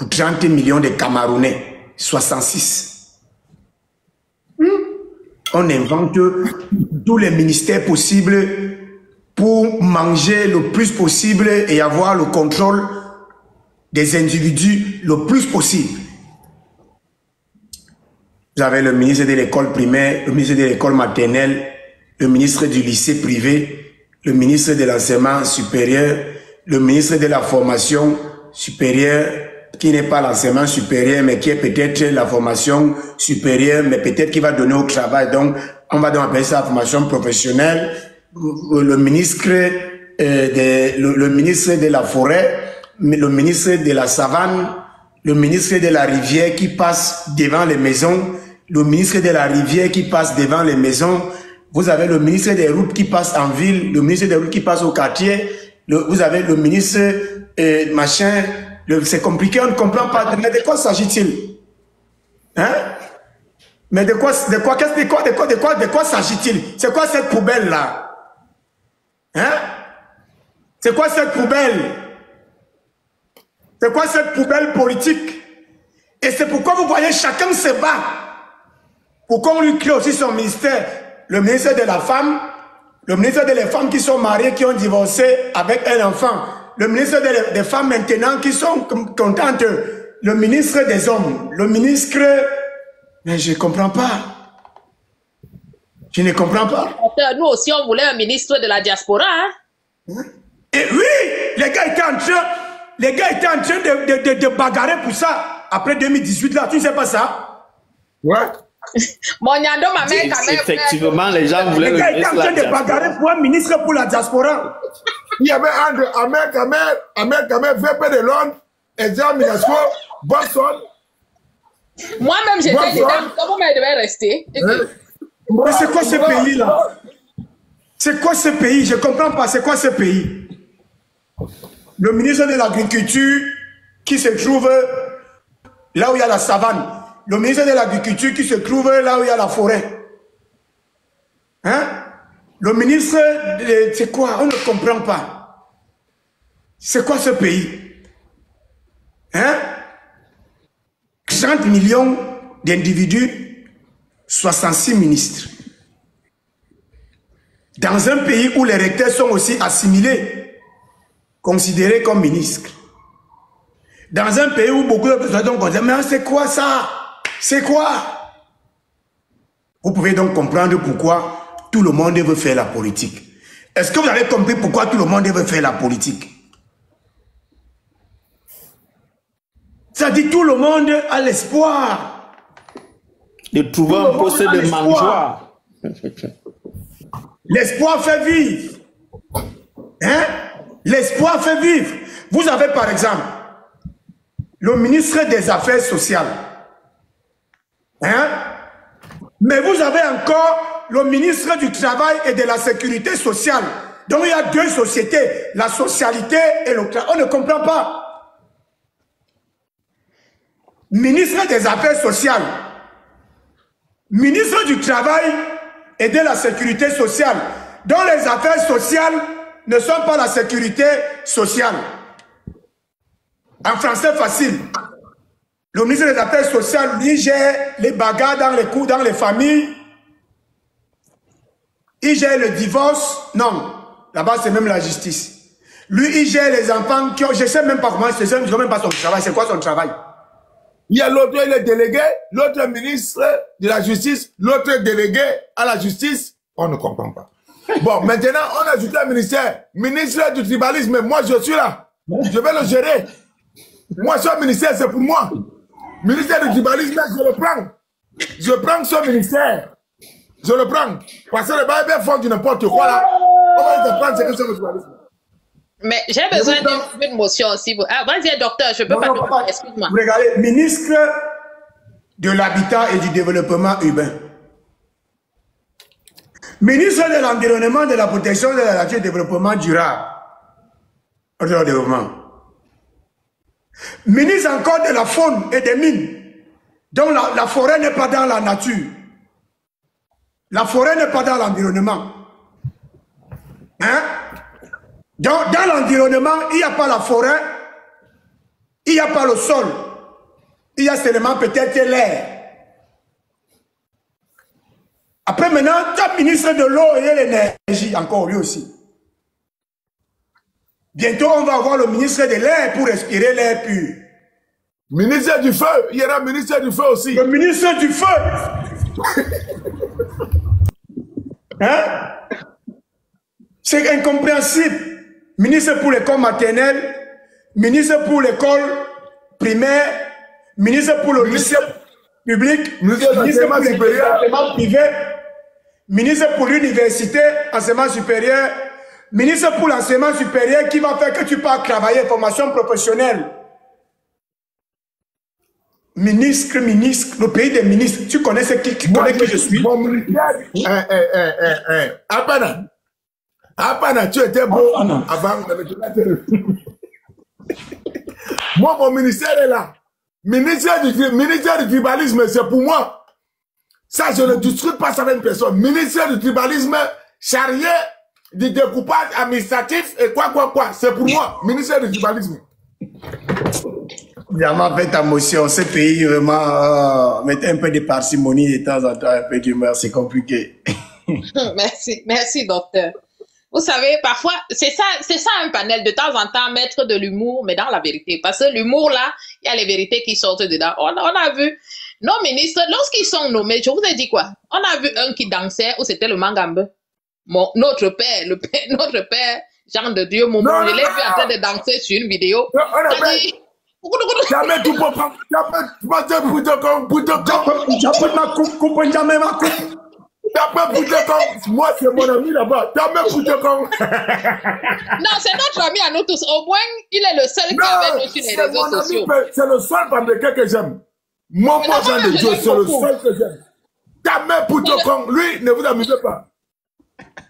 pour 30 millions de Camerounais. 66. On invente tous les ministères possibles pour manger le plus possible et avoir le contrôle des individus le plus possible. Vous avez le ministre de l'école primaire, le ministre de l'école maternelle, le ministre du lycée privé, le ministre de l'enseignement supérieur, le ministre de la formation supérieure, qui n'est pas l'enseignement supérieur, mais qui est peut-être la formation supérieure, mais peut-être qui va donner au travail. Donc, on va donc appeler ça la formation professionnelle. Le ministre de la forêt, le ministre de la savane, le ministre de la rivière qui passe devant les maisons, le ministre de la rivière qui passe devant les maisons. Vous avez le ministre des routes qui passe en ville, le ministre des routes qui passe au quartier, vous avez le ministre machin. C'est compliqué, on ne comprend pas. Mais de quoi s'agit-il? Hein? Mais de quoi s'agit-il? C'est quoi cette poubelle-là? Hein? C'est quoi cette poubelle? C'est quoi cette poubelle politique? Et c'est pourquoi vous voyez, chacun se bat pour qu'on lui crée aussi son ministère. Le ministre de la femme, le ministre des femmes qui sont mariées, qui ont divorcé avec un enfant, le ministre des femmes maintenant qui sont contentes, le ministre des hommes, le ministre... Mais je ne comprends pas. Je ne comprends pas. Nous aussi, on voulait un ministre de la diaspora. Hein? Et oui, les gars étaient en train de bagarrer pour ça. Après 2018, là, tu ne sais pas ça? Ouais. Effectivement, les gens voulaient le ministre de la diaspora. Les gars étaient en train de bagarrer pour un ministre pour la diaspora. Il y avait Ahmed Kamer, VP de Londres, examination, Boston. Moi-même, j'étais dedans. Comment je devais rester? Mais c'est quoi ce pays-là? C'est quoi ce pays? Je ne comprends pas. C'est quoi ce pays? Le ministre de l'Agriculture qui se trouve là où il y a la savane. Le ministre de l'Agriculture qui se trouve là où il y a la forêt. Hein? Le ministre de... C'est quoi? On ne comprend pas. C'est quoi ce pays? Hein? 30 millions d'individus, 66 ministres. Dans un pays où les recteurs sont aussi assimilés, considérés comme ministres. Dans un pays où beaucoup de personnes ont dit, mais c'est quoi ça? C'est quoi? Vous pouvez donc comprendre pourquoi tout le monde veut faire la politique. Est-ce que vous avez compris pourquoi tout le monde veut faire la politique? Ça dit tout le monde a l'espoir de trouver un poste de mangeoire. L'espoir fait vivre. Hein? L'espoir fait vivre. Vous avez par exemple le ministre des Affaires sociales. Hein? Mais vous avez encore le ministre du Travail et de la Sécurité sociale. Donc il y a deux sociétés, la socialité et le travail. On ne comprend pas. Ministre des Affaires sociales, ministre du Travail et de la Sécurité sociale, dont les affaires sociales ne sont pas la sécurité sociale. En français facile, le ministre des Affaires sociales, lui, gère les bagarres dans les coups, dans les familles. Il gère le divorce. Non, là-bas, c'est même la justice. Lui, il gère les enfants qui ont... Je ne sais même pas comment, je ne sais même pas son travail. C'est quoi son travail? Il y a l'autre, il est délégué, l'autre ministre de la justice, l'autre délégué à la justice. On ne comprend pas. Bon, maintenant, on a ajouté un ministère. Ministre du tribalisme, moi, je suis là. Je vais le gérer. Moi, ce ministère, c'est pour moi. Ministère du tribalisme, je le prends. Je prends ce ministère. Je le prends. Parce que le Bible font du n'importe quoi là. On va te prendre, c'est que c'est le tribalisme. Mais j'ai besoin d'une motion aussi. Ah, vas-y, docteur, je peux pas. Excuse-moi. Regardez, ministre de l'Habitat et du Développement urbain. Ministre de l'Environnement, de la Protection de la Nature et du Développement durable. Ministre encore de la Faune et des Mines. Donc la forêt n'est pas dans la nature. La forêt n'est pas dans l'environnement. Hein? Dans l'environnement, il n'y a pas la forêt, il n'y a pas le sol. Il y a seulement peut-être l'air. Après, maintenant, tu as ministre de l'eau et de l'énergie, encore lui aussi. Bientôt, on va avoir le ministre de l'air pour respirer l'air pur. Ministre du feu, il y aura ministre du feu aussi. Le ministre du feu. Hein? C'est incompréhensible. Ministre pour l'école maternelle, ministre pour l'école primaire, ministre pour le lycée public, ministre pour l'enseignement privé, ministre pour l'université, enseignement supérieur, ministre pour l'enseignement supérieur qui va faire que tu pars travailler, formation professionnelle. Ministre, le pays des ministres, tu connais ce qui connaît qui je suis? Mon ministère, Apana, tu étais beau avant. Moi, mon ministère est là. Ministère du tribalisme, c'est pour moi. Ça, je ne discute pas ça avec une personne. Ministère du tribalisme, charrier, du découpage administratif et quoi. C'est pour moi. Ministère du tribalisme. Diamant, fait ta motion. Ce pays, vraiment, mettez un peu de parcimonie de temps en temps, un peu d'humeur, c'est compliqué. Merci, docteur. Vous savez, parfois, c'est ça un panel, de temps en temps, mettre de l'humour, mais dans la vérité. Parce que l'humour, là, il y a les vérités qui sortent dedans. On a vu nos ministres, lorsqu'ils sont nommés, je vous ai dit quoi? On a vu un qui dansait, où c'était le Mangambe. Notre père, Jean de Dieu, je l'ai vu en train de danser sur une vidéo. Jamais tout pour prendre. Moi, c'est mon ami là-bas. Non, c'est notre ami à nous tous. Au moins, il est le seul qui avait nous sur les réseaux sociaux. C'est le seul Bambileke que j'aime. Mon Jean de Dieu, c'est le seul que j'aime. Jamais Poutokong, lui, ne vous amusez pas.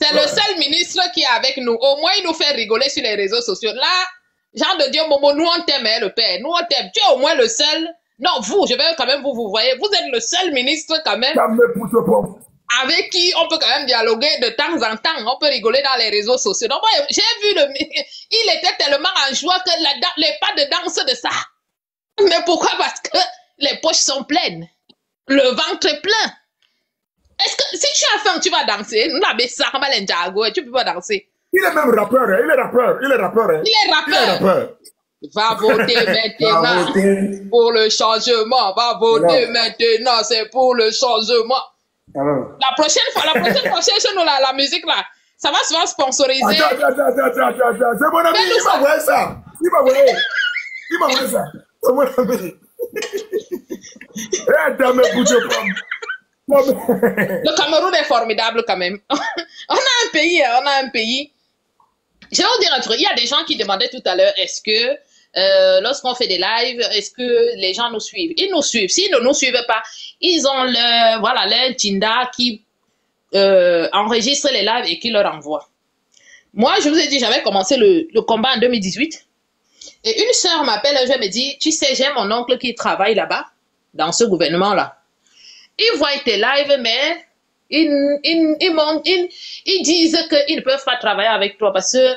C'est le seul ministre qui est avec nous. Au moins, il nous fait rigoler sur les réseaux sociaux. Là, Jean de Dieu, Momo, nous on t'aime, le père. Nous on t'aime. Tu es au moins le seul. Non, vous, je vais quand même vous voyez. Vous êtes le seul ministre quand même. Avec qui on peut quand même dialoguer de temps en temps. On peut rigoler dans les réseaux sociaux. Donc, moi, j'ai vu il était tellement en joie que les pas de danse de ça. Mais pourquoi? Parce que les poches sont pleines. Le ventre est plein. Est-ce que si tu as faim, tu vas danser? Tu peux pas danser. Il est même rappeur, hein? Il est rappeur. Va voter maintenant pour le changement. Va voter maintenant, c'est pour le changement. La prochaine fois, chez nous, la musique là, ça va se faire sponsoriser. Attends, c'est mon ami, il m'a envoyé ça. C'est mon ami. Le Cameroun est formidable quand même. On a un pays. Je vais vous dire un truc. Il y a des gens qui demandaient tout à l'heure, est-ce que lorsqu'on fait des lives, est-ce que les gens nous suivent? Ils nous suivent. S'ils ne nous suivent pas, ils ont leur Tinda qui enregistre les lives et qui leur envoie. Moi, je vous ai dit, j'avais commencé le combat en 2018. Et une sœur m'appelle, je me dis, tu sais, j'ai mon oncle qui travaille là-bas, dans ce gouvernement-là. Ils voient tes lives, mais ils disent qu'ils ne peuvent pas travailler avec toi parce que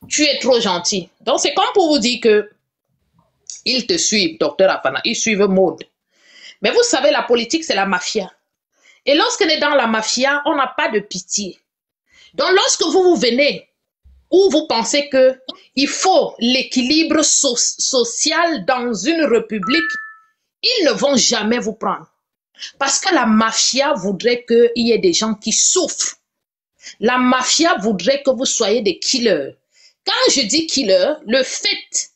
tu es trop gentil. Donc, c'est comme pour vous dire que ils te suivent, docteur Apana, ils suivent Maud. Mais vous savez, la politique, c'est la mafia. Et lorsqu'on est dans la mafia, on n'a pas de pitié. Donc, lorsque vous venez où vous pensez qu'il faut l'équilibre social dans une république, ils ne vont jamais vous prendre. Parce que la mafia voudrait qu'il y ait des gens qui souffrent. La mafia voudrait que vous soyez des killers. Quand je dis killer, le fait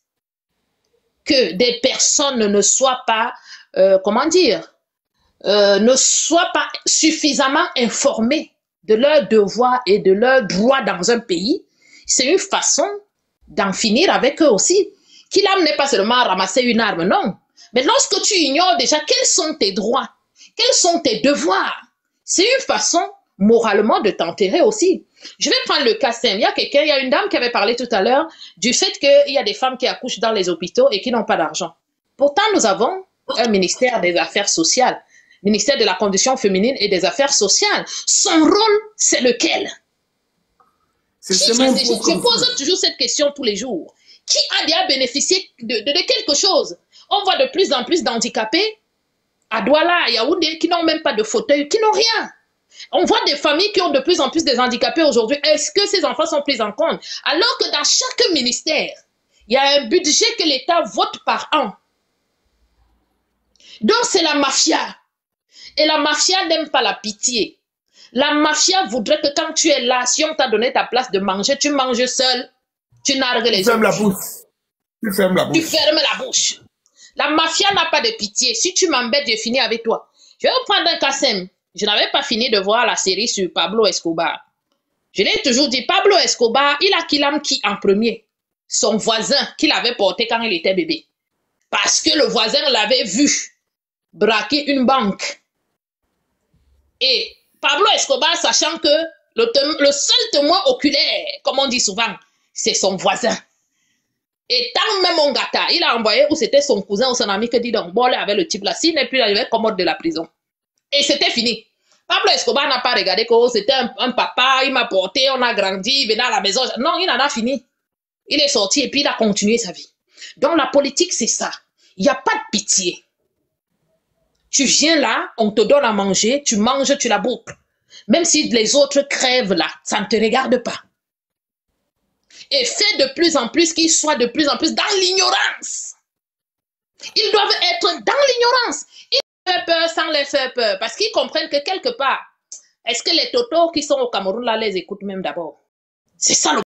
que des personnes ne soient pas, ne soient pas suffisamment informées de leurs devoirs et de leurs droits dans un pays, c'est une façon d'en finir avec eux aussi. Qui l'âme n'est pas seulement à ramasser une arme, non. Mais lorsque tu ignores déjà quels sont tes droits, quels sont tes devoirs, c'est une façon moralement de t'enterrer aussi. Je vais prendre le cas simple. Il y a une dame qui avait parlé tout à l'heure du fait qu'il y a des femmes qui accouchent dans les hôpitaux et qui n'ont pas d'argent. Pourtant, nous avons un ministère des Affaires sociales, ministère de la Condition féminine et des Affaires sociales. Son rôle, c'est lequel? Je pose toujours cette question tous les jours. Qui a déjà bénéficié de quelque chose? On voit de plus en plus d'handicapés à Douala, à Yaoundé, qui n'ont même pas de fauteuil, qui n'ont rien. On voit des familles qui ont de plus en plus de handicapés aujourd'hui. Est-ce que ces enfants sont pris en compte? Alors que dans chaque ministère, il y a un budget que l'État vote par an. Donc c'est la mafia. Et la mafia n'aime pas la pitié. La mafia voudrait que quand tu es là, si on t'a donné ta place de manger, tu manges seul, tu nargues les autres. Ferme la bouche. Tu fermes la bouche. Tu fermes la bouche. La mafia n'a pas de pitié. Si tu m'embêtes, je finis avec toi. Je vais vous prendre un Kassem. Je n'avais pas fini de voir la série sur Pablo Escobar. Je l'ai toujours dit, Pablo Escobar, il a Kilam qui en premier? Son voisin qu'il avait porté quand il était bébé. Parce que le voisin l'avait vu braquer une banque. Et Pablo Escobar, sachant que le seul témoin oculaire, comme on dit souvent, c'est son voisin. Et tant même mon gata, il a envoyé où c'était son cousin ou son ami que dit donc, bon, avec le type là, s'il n'est plus arrivé commode de la prison. Et c'était fini. Pablo Escobar n'a pas regardé que c'était un papa, il m'a porté, on a grandi, il venait à la maison. Non, il en a fini. Il est sorti et puis il a continué sa vie. Donc la politique, c'est ça. Il n'y a pas de pitié. Tu viens là, on te donne à manger, tu manges, tu la boucles. Même si les autres crèvent là, ça ne te regarde pas. Et fais de plus en plus qu'ils soient de plus en plus dans l'ignorance. Ils doivent être dans l'ignorance. Ils font peur sans les faire peur. Parce qu'ils comprennent que quelque part, est-ce que les totos qui sont au Cameroun là les écoutent même d'abord? C'est ça le